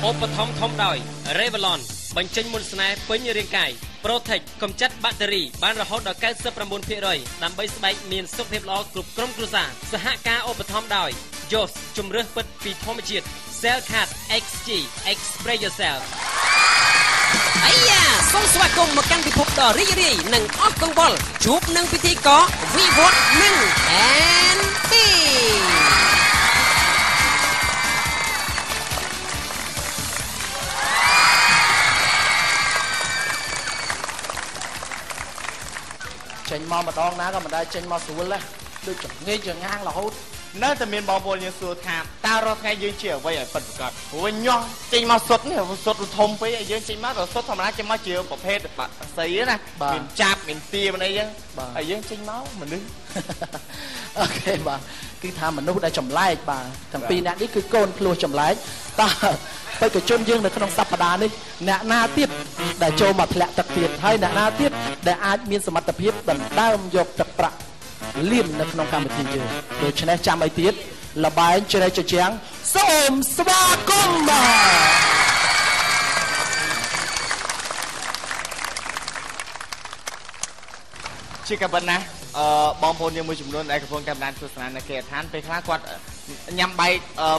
ឧបត្ថម្ភធំដោយ Revlon បញ្ចេញមុនស្នេហ៍ពេញរាងកាយ Protect កម្ចាត់បាក់តេរីបានរហូតដល់ 99% ដើម្បីស្បែកមានសុខភាពល្អគ្រប់ក្រុមគ្រួសារសហការឧបត្ថម្ភដោយ Jos ជំរឿសពិតពីធម្មជាតិ Cell Cat XG Express Yourself អាយ៉ាសូមស្វាគមន៍មកកាន់ពិភពដ៏រីករាយនិងអស់កង្វល់ជួបនឹងពិធីករ Vivo និង NTចេញមកម្ដងណាក៏មិនដែលចេញមកស្រួលដែរដូចចងាយចងាងរហូតនៅតែមានបងប្អូនយើងសួរថាតើរាល់ថ្ងៃយើងជាអ្វីឲ្យពិតប្រាកដព្រោះញោះចេញមកសុទ្ធនេះសុទ្ធធំពេកឲ្យយើងចេញមកក៏សុទ្ធធម្មតាចេញមកជាប្រភេទបាក់សីណាមានចាប់មានទាមិនអីចឹងហើយយើងចេញមកមនុស្សអូខេបាទគឺថាមនុស្សដែលចម្លែកបាទទាំងពីរអ្នកនេះគឺកូនភ្លោះចម្លែកតើបេក្ខជនយើងនៅក្នុងសប្តាហ៍នេះអ្នកណាទៀតដែលចូលមកធ្លាក់ទឹកទៀតហើយអ្នកណាទៀតដែលអាចមានសមត្ថភាពដណ្ដើមយកទឹកប្រាក់លៀននៅក្នុងកម្មវិធីយើងដូច្នេះចាំអីទៀតលបែងជ្រែកជញ្ជាំងសូមស្វាគមន៍បាទជាកបិនណាបងប្អូនយើងមួយចំនួនដែលកំពុងតាមដានទស្សនានៅគេឋានពេលខ្លះគាត់ញ៉ាំបាយ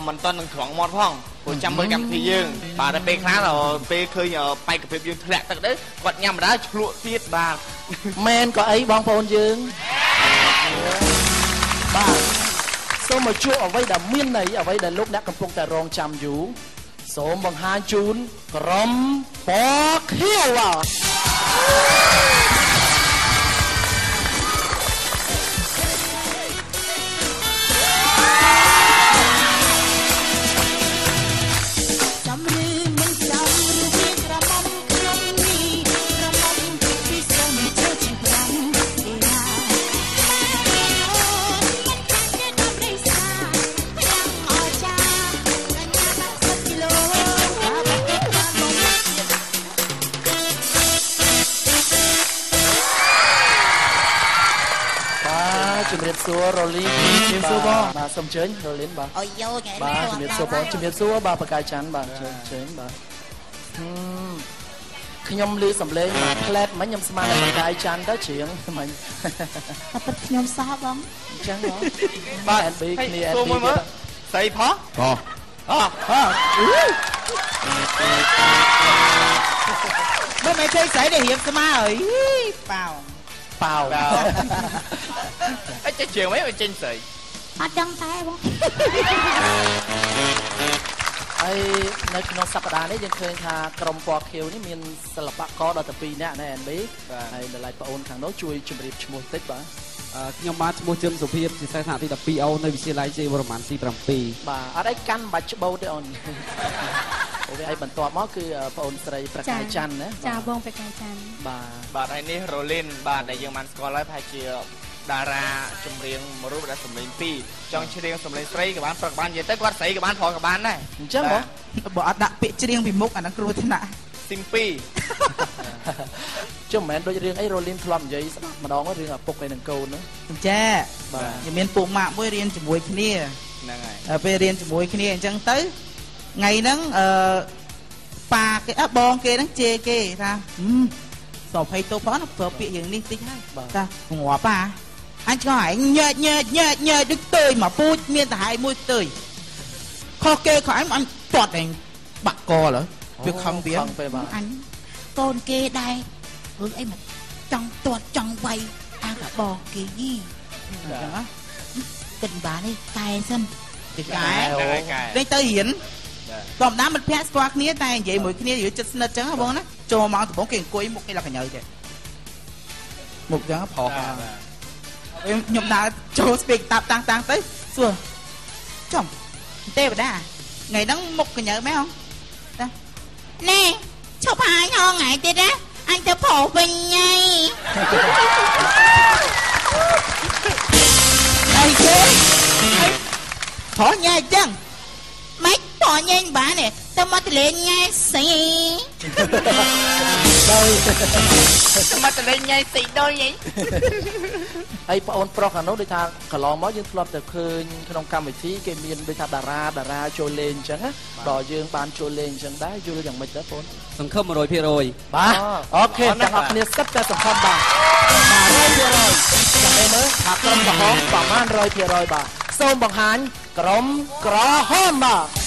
មិនទាន់នឹងត្រង់មាត់ផងព្រោះចាំមើលកម្មវិធីយើងបាទតែពេលខ្លះពេលឃើញបែកកាភេយើងធ្លាក់ទឹកទៅគាត់ញ៉ាំម្ដងឆ្លក់ទៀតបាទមែនក៏អីបងប្អូនយើងបាទសូមមកជួបអ្វីដែលមានន័យអ្វីដែលលោកអ្នកកំពុងតែរងចាំយូរសូមបង្ហាញជូនក្រុមពណ៌ខៀវបាទជំរាបសួររ៉ូលីនជំរាបសួរបងបាទសូមអញ្ជើញរ៉ូលីនបាទអូយយថ្ងៃនេះបាទជំរាបសួរបងជំរាបសួរបាទបកាយច័ន្ទបាទអញ្ជើញបាទខ្ញុំឮសំឡេងមួយផ្លែតមិញខ្ញុំស្មានតែបកាយច័ន្ទទៅច្រៀងមិញតែពិតខ្ញុំសោះបងអញ្ចឹងបងបាទ NB គ្នា NB ទៀតស្អីផងមិនមែនទេស្អីដែលរៀបស្មាអើយប៉ោអីចេះជើងមិនចេញស្អីអត់ដឹងតែបងហើយនៅក្នុងសប្តាហ៍នេះយើងឃើញថាក្រុមពណ៌ខៀវនេះមានសិល្បករដល់ទៅ2នាក់ណែ NB ហើយដល់ឡៃប្អូនខាងនោះជួយជម្រាបឈ្មោះតិចបាទខ្ញុំបានឈ្មោះជឹមសុភាពជាសិស្សថ្នាក់ទី12អូននៅវិទ្យាល័យជ័យវរ្ម័នទី7បាទអត់អីកាន់បាច់ច្បោទេអូនអូហើយបន្ទាប់មកគឺប្អូនស្រីប្រកាយច័ន្ទណាចាបងប្រកាយច័ន្ទបាទហើយនេះរ៉ូលីនបាទដែលយើងបានស្គាល់ហើយប្រហែលជាតារាចម្រៀងមួយរូបដែលសម្លេង2ចង់ច្រៀងសម្លេងស្រីក៏បានប្រកបាននិយាយទៅគាត់ស្រីក៏បានប្រុសក៏បានដែរអញ្ចឹងបើអត់ដាក់ពាក្យច្រៀងពីមុខអាហ្នឹងគ្រោះថ្នាក់ស៊ីម2ចុះមិនមែនដូចរឿងអីរ៉ូលីនធ្លាប់និយាយស្ដាប់ម្ដងរឿងឪពុកឯនឹងកូនហ្នឹងចាបាទខ្ញុំមានពួកម៉ាក់មួយរៀនជាមួយគ្នាហ្នឹងហើយពេលរៀនជាមួយគ្នាអញ្ចឹងទៅថ្ងៃហ្នឹងប៉ាគេបងគេហ្នឹងជេរគេថាសោភ័យទៅផងប្រើពាក្យយ៉ាងនេះតិចហើយថាងាប់ប៉ាអញឆ្ងល់ឯងញើតដូចទៅមកពូជមានតាហើយមួយទៅខុសគេខុសអញទាត់ឯងបាក់កលវាខំវាអញកូនគេដែររឿងអីមកចង់ទាត់ចង់វាយអាកបងគេយីអញ្ចឹងគិតបាននេះកែសិនគេកែនេះទៅរៀនធម្មតាមិត្តភក្តិស្គាល់គ្នាតែនិយាយមួយគ្នាយល់ចិត្តស្និទ្ធអញ្ចឹងបងណាចូលមកដំបូងគេអង្គុយមុខគេលកញើចេះមុខអញ្ចឹងប្រុសខ្ញុំដើរចូលស្ពេកតាប់តាំងទៅសួរចំទេវតាថ្ងៃហ្នឹងមុខកញើមែនហ៎ណែឈប់ហាយហងថ្ងៃទៀតណាអញទៅប្រុសវិញហើយអីគេប្រុសញ៉ៃអញ្ចឹងម៉េចប្រុសញ៉ៃបានទេទៅមកទលេងញ៉ៃស្អីទៅមកទលេងញ៉ៃស្អីដល់យី ហើយបងអូនប្រុសអានោះដូចថាកន្លងមកយើងធ្លាប់តែឃើញក្នុងកម្មវិធីគេមានដូចថាតារាចូលលេងអញ្ចឹងណាដល់យើងបានចូលលេងអញ្ចឹងដែរយល់យ៉ាងម៉េចដែរបងសង្ឃឹម 100% បាទអូខេទាំងអស់គ្នាសិតតែសង្ឃឹមបាទ 100% ចាំមើលថាក្រុមក្រហមប្រមាណ 100% បាទសូមបង្ហាញក្រុមក្រហមបាទ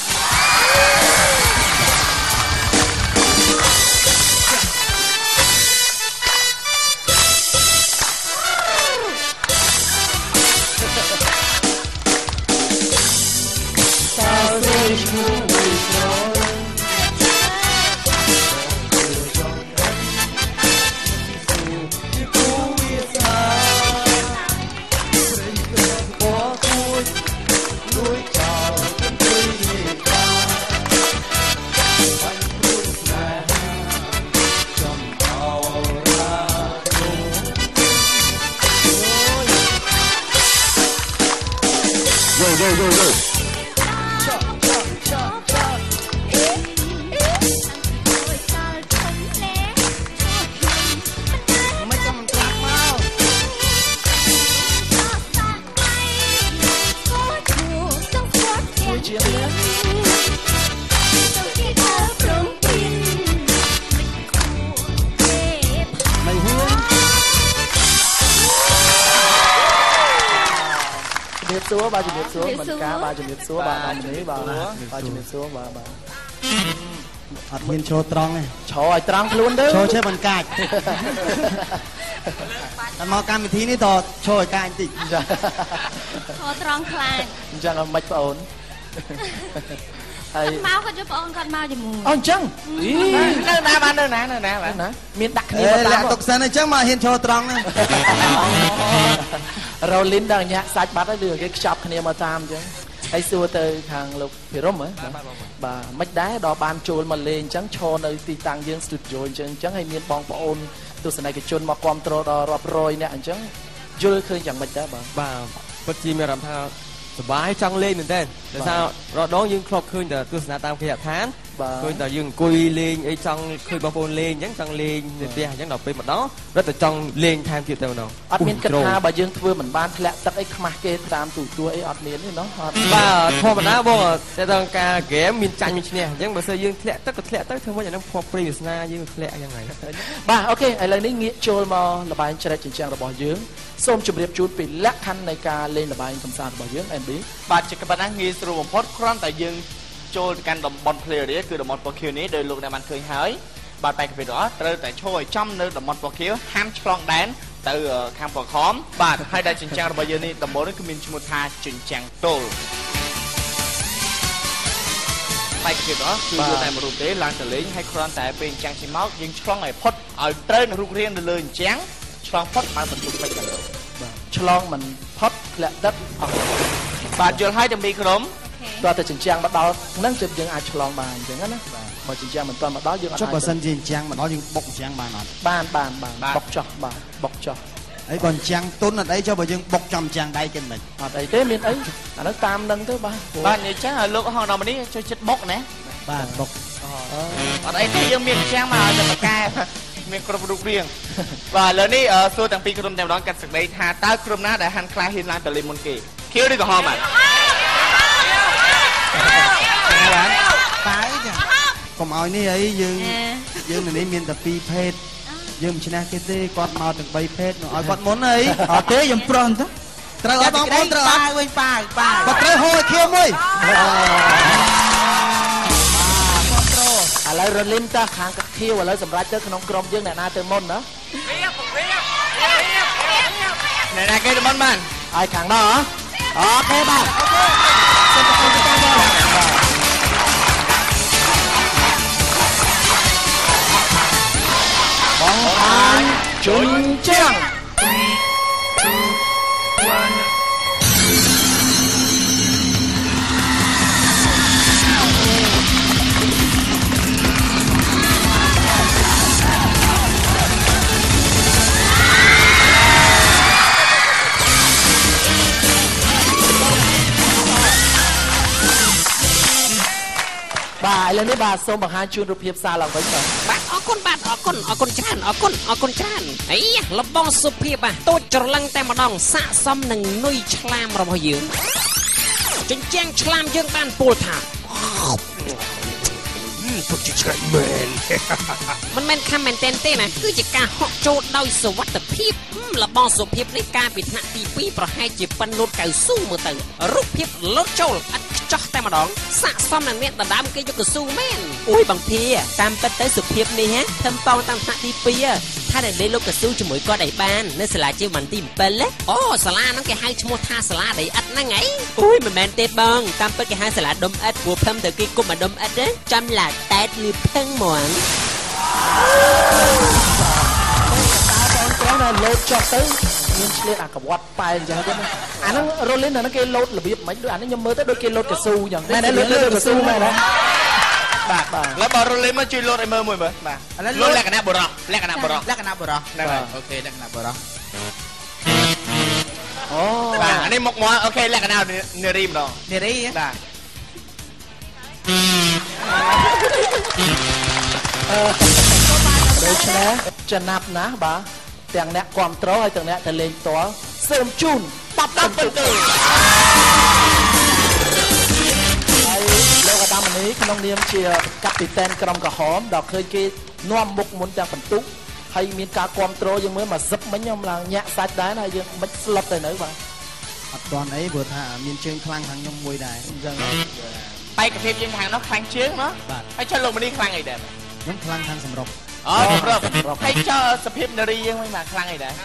សួរបាទជំរាបសួរមិនការបាទជំរាបសួរបាទដល់នេះបាទជំរាបសួរបាទអត់មានឈរត្រង់ទេឈរឲ្យត្រង់ខ្លួនទៅឈរចេះមិនកាចតែមកកម្មវិធីនេះតឈរឲ្យកាចបន្តិចឈរត្រង់ខ្លាចអញ្ចឹងមិនបងអូនហើយមកគាត់យកបងអូនគាត់មកជាមួយអញ្ចឹងនៅណាបាទនៅណាមានដាក់គ្នាមកតាមទុកសិនអញ្ចឹងមកហ៊ានឈរត្រង់ហ្នឹងរ៉ូលីនដល់ញាក់សាច់បាត់ហើយឬគេខ្ចប់គ្នាមកតាមអញ្ចឹងហើយសួរទៅខាងលោកភិរមហ៎បាទមិនដែរដល់បានចូលមកលេងអញ្ចឹងឈរនៅទីតាំងយើង studio អញ្ចឹងហើយមានបងប្អូនទស្សនិកជនមកគ្រប់គ្រងដល់រាប់រយនាក់អញ្ចឹងយល់ឃើញយ៉ាងម៉េចដែរបាទពិតជាមានអារម្មណ៍ថាសប្បាយចង់លេងមែនទេដោយសាររដងយើងធ្លាប់ឃើញតែទស្សនាតាមគេហដ្ឋានឃើញតែយើងអង្គុយលេងអីចង់ឃើញបងប្អូនលេងអញ្ចឹងចង់លេងនៅផ្ទះអញ្ចឹងដល់ពេលម្ដងរត់តែចង់លេងថែមទៀតទៅម្ដងអត់មានគិតថាបើយើងធ្វើមិនបានធ្លាក់ទឹកអីខ្មាស់គេតាមទូទួលអីអត់មានទេណោះបាទធម្មតាបងតែដល់ការហ្គេមមានចាញ់មានឈ្នះអញ្ចឹងបើសិនយើងធ្លាក់ទឹកក៏ធ្លាក់ទៅធ្វើមិនអានឹងភ័ព្វព្រីវាសនាយើងធ្លាក់យ៉ាងហ្នឹងបាទអូខេឥឡូវនេះងាកចូលមកល្បែងច្រែកជញ្ជាំងរបស់យើងសូមជម្រាបជូនពីលក្ខខណ្ឌនៃការលេងល្បែងកម្សាន្តរបស់យើង NB បាទជាប៉ុណ្ណាងាយស្រួលបំផុតគ្រាន់តែយើងចូលទៅកាន់តំបន់ play area គឺតំបន់ពណ៌ខៀវនេះដោយលោកអ្នកបានឃើញហើយបាទបែកពីđóត្រូវតែឈរឲ្យចំនៅតំបន់ពណ៌ខៀវហាមឆ្លងដែនទៅខាងពណ៌ខំបាទហើយដែលចិញ្ចាំងរបស់យើងនេះដំបូងនេះគឺមានឈ្មោះថាចិញ្ចាំងទល់បែកពីđóគឺយកតែមួយរូបទេឡើងទៅលេងហើយគ្រាន់តែពេលអញ្ចឹងជិះមកយើងឆ្លងឲ្យផុតឲ្យត្រូវនឹងរូបរាងនៅលើអញ្ចឹងឆ្លងផុតបានបន្ទុកពេជ្រទៅបាទឆ្លងមិនផុតធ្លាក់ទឹកអស់បាទយល់ហើយទាំងពីរក្រុមតើតែចិញ្ចាំងមកដល់ហ្នឹងជិតយើងអាចឆ្លងបានអញ្ចឹងណាបើចិញ្ចាំងមិនទាន់មកដល់យើងអាចចុះបើសិនជាចិញ្ចាំងមកដល់យើងបុកចិញ្ចាំងបានអត់បានបុកចោះបាទបុកចោះអីបើចិញ្ចាំងទុនអត់អីចុះបើយើងបុកចំចិញ្ចាំងដៃគេមិនអត់អីទេមានអីអានោះតាមនឹងទៅបាទនិយាយចឹងឲ្យលោកហងដល់នេះជួយចិត្តបុកណាបាទបុកអត់អីទេយើងមានចិញ្ចាំងមកឲ្យតែបកែមានគ្រប់រូបរាងបាទឥឡូវនេះសួរទាំងពីរក្រុមតែម្ដងកាត់សេចក្តីថាតើក្រុមណាដែលហាន់ខ្លាហ៊ានឡើងទៅលេងមុនគេខៀវឬក្រហមបាទបាយចាកុំឲ្យនេះអីយើងនៅនេះមានតែ2ភេទយើងមិនឈ្នះគេទេគាត់មកទាំង3ភេទឲ្យគាត់មុនអីអត់ទេខ្ញុំប្រុសទៅត្រូវអត់បងប្អូនត្រូវអត់វិញប៉ាគាត់ត្រូវហូរខៀវមួយឥឡូវរលីនតាខាងកាត់ខៀវឥឡូវសម្រាប់ទៅក្នុងក្រុមយើងអ្នកណាទៅមុនណាអ្នកណាគេទៅមុនបានឲ្យខាងនោះអូខេបាទសូមអរគុណចា៎បងបងអានជញ្ជាំង បាទឥឡូវនេះបាទសូមបង្ហាញជូនរូបភាពសារឡើងវិញបាទអរគុណច្រើនអរគុណច្រើនអីលបងសុភាពបាទតូចច្រឡឹងតែម្ដងស័ក្តិសមនឹងនុយឆ្លាមរបស់យើងចិញ្ចាំងឆ្លាមយើងបានពោលថាទុកជាឆ្ងាញ់មែនមិនមែនខំមែនតែនទេណាគឺជាការហក់ចូលដោយសុវត្ថិភាពលបងសុភាពនេះការពីថ្នាក់ទី2ប្រហែលជាប៉ិនលោតកៅស៊ូមើលទៅរូបភាពលោតចូលឥតខ្ចោះតែម្ដងស័ក្តិសមនឹងអ្នកដណ្ដើមគេយកកៅស៊ូមែនអូយបងភាតាមពិតទៅសុភាពនេះធ្វើតងតាមថ្នាក់ទី2ថាដែលលេងលោកកៅស៊ូជាមួយគាត់ឲ្យបាននៅសាលាជាមិនទី7អូសាលាហ្នឹងគេហៅឈ្មោះថាសាលាដីឥដ្ឋហ្នឹងហីអូយមិនមែនទេបងតាមពិតគេហៅសាលាដុំឥដ្ឋព្រោះភឹមទៅគេគុំមកដុំឥដ្ឋចាំឡាតែតលឺភឹងហ្មងតាបងលោតចុះទៅមានឆ្លៀតអាកវត្តប៉ែអញ្ចឹងទៅអាហ្នឹងរ៉ូលីនអាហ្នឹងគេលោតរបៀបមិនដូចអានេះខ្ញុំមើលទៅដូចគេលោតកស៊ូអញ្ចឹងមែនទេលោតកស៊ូមែនទេបាទแล้วបរ៉ូលីនមកជួយលោតឲ្យមើលមួយមើលបាទលោតលក្ខណៈបរោះហ្នឹងហើយអូខេលក្ខណៈបរោះអូបាទអានេះមុខមាត់អូខេលក្ខណៈនារីម្ដងនារីបាទដូច្នេះចំណាប់ណាស់បាទទាំងអ្នកគ្រប់គ្រងហើយទាំងអ្នកទៅលេងផ្ទាល់សូមជូន10ពិន្ទុហើយលោកអាដាមនេះក្នុងនាមជាកាពីតែនក្រុមក្រហមដល់ឃើញគេនាំមុខមុនទាំងពិន្ទុហើយមានការគ្រប់គ្រងយើងមើលមកសិបមិញខ្ញុំឡើងញាក់សាច់ដែរហើយយើងមិនស្លុតទៅនៅបាទអត់ទាន់អីព្រោះថាមានជើងខ្លាំងខាងខ្ញុំមួយដែរអញ្ចឹងបែកភាពយើងខាងនោះខ្លាំងជើងណាហើយចុះលោកម្នេះខ្លាំងអីដែរខ្ញុំខ្លាំងខាងសម្រុកអូសម្រុកហើយចុះសភាពនារីយើងមិនមកខ្លាំងអីដែរអ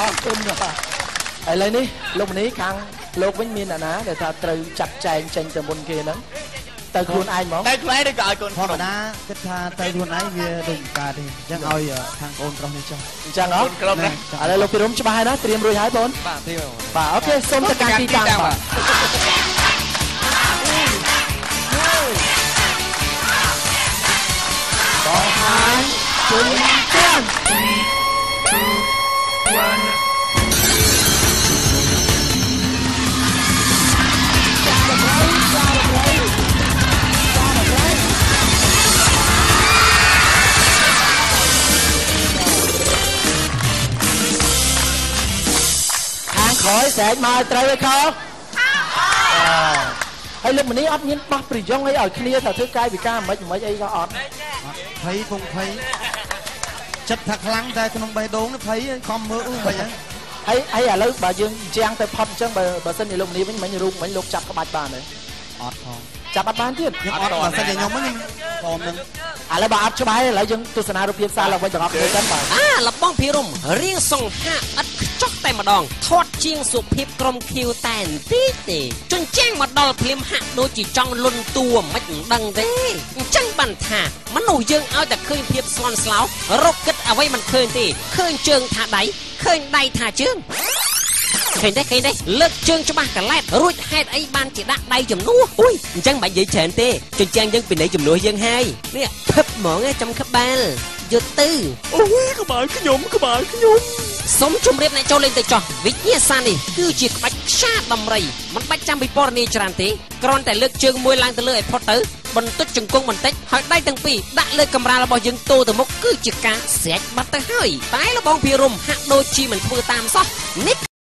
រគុណបាទឥឡូវនេះលោកម្នេះខាងលោកវិញមានអាណាដែលថាត្រូវចាត់ចែងចេញទៅមុនគេហ្នឹងទៅខ្លួនឯងហ្មងទៅខ្លួនឯងឬក៏ឲ្យកូនធម្មតាគិតថាទៅខ្លួនឯងវាដូចកើតទេអញ្ចឹងឲ្យខាងកូនប្រុសនេះចុះអញ្ចឹងហ៎ឥឡូវលោកពីរំច្បាស់ហើយណាត្រៀមរួចហើយបងបាទត្រៀមបាទអូខេសូមទៅកាន់ទីតាំងបាទបងហាញជុំចាន់ហើយស្រែកមកត្រូវឯខោហើយលោកម្នេះអត់មានបោះប្រយ៉ងអីឲ្យគ្នាទៅធ្វើកាយវិការមិនអីក៏អត់ភ័យពងភ័យចិត្តថាខ្លាំងតែក្នុងបេះដូងនេះភ័យខំមើលមិនហើយឥឡូវបើយើងជាងទៅផុតអញ្ចឹងបើសិនជាលោកម្នេះវិញមិញរូបមិញលោកចាប់ក្បាច់បានទេអត់ផងចាប់អត់បានទៀតខ្ញុំអត់បើសិនជាខ្ញុំហ្នឹងព្រមនឹងឥឡូវបើអត់ច្បាស់ឥឡូវយើងទស្សនារូបភាពសារឡើងវិញទាំងអស់គ្នាទៅបាទលបងភិរមរៀងសង្ហាឥតខ្ចោះតែម្ដងធាត់ជាងសុភាពក្រុមខៀវតែបន្តិចទេជញ្ជាំងមកដល់ភ្លាមហាក់ដូចជាចង់លុនតួមិនដឹងទេអញ្ចឹងបានថាមនុស្សយើងឲ្យតែឃើញភាពស្លន់ស្លោរកគិតអ្វីមិនឃើញទេឃើញជើងថាដៃឃើញដៃថាជើងឃើញទេលើកជើងច្បាស់កឡែតរួចហេតុអីបានជាដាក់ដៃជំនួសអុយអញ្ចឹងមិននិយាយច្រើនទេជញ្ជាំងយើងពីនៃជំនួសយើងហើយនេះភឹបហ្មងចំក្បាលយុទ្ធទៅអូយក្បាលខ្ញុំសូមជម្រាបអ្នកចូលលេងទៅចោះវិញ្ញាសានេះគឺជាក្បាច់ខ្យាដំរីមិនបាច់ចាំពិពណ៌នាច្រើនទេគ្រាន់តែលើកជើងមួយឡើងទៅលើឲ្យផុតទៅបន្ទត់ជង្គង់បន្តិចហើយដៃទាំងពីរដាក់លើកម្រាលរបស់យើងតូទៅមុខគឺជាការស្រែកបាត់ទៅហើយតែលបងភិរមហាក់ដូចជាមិនធ្វើតាមសោះនេះ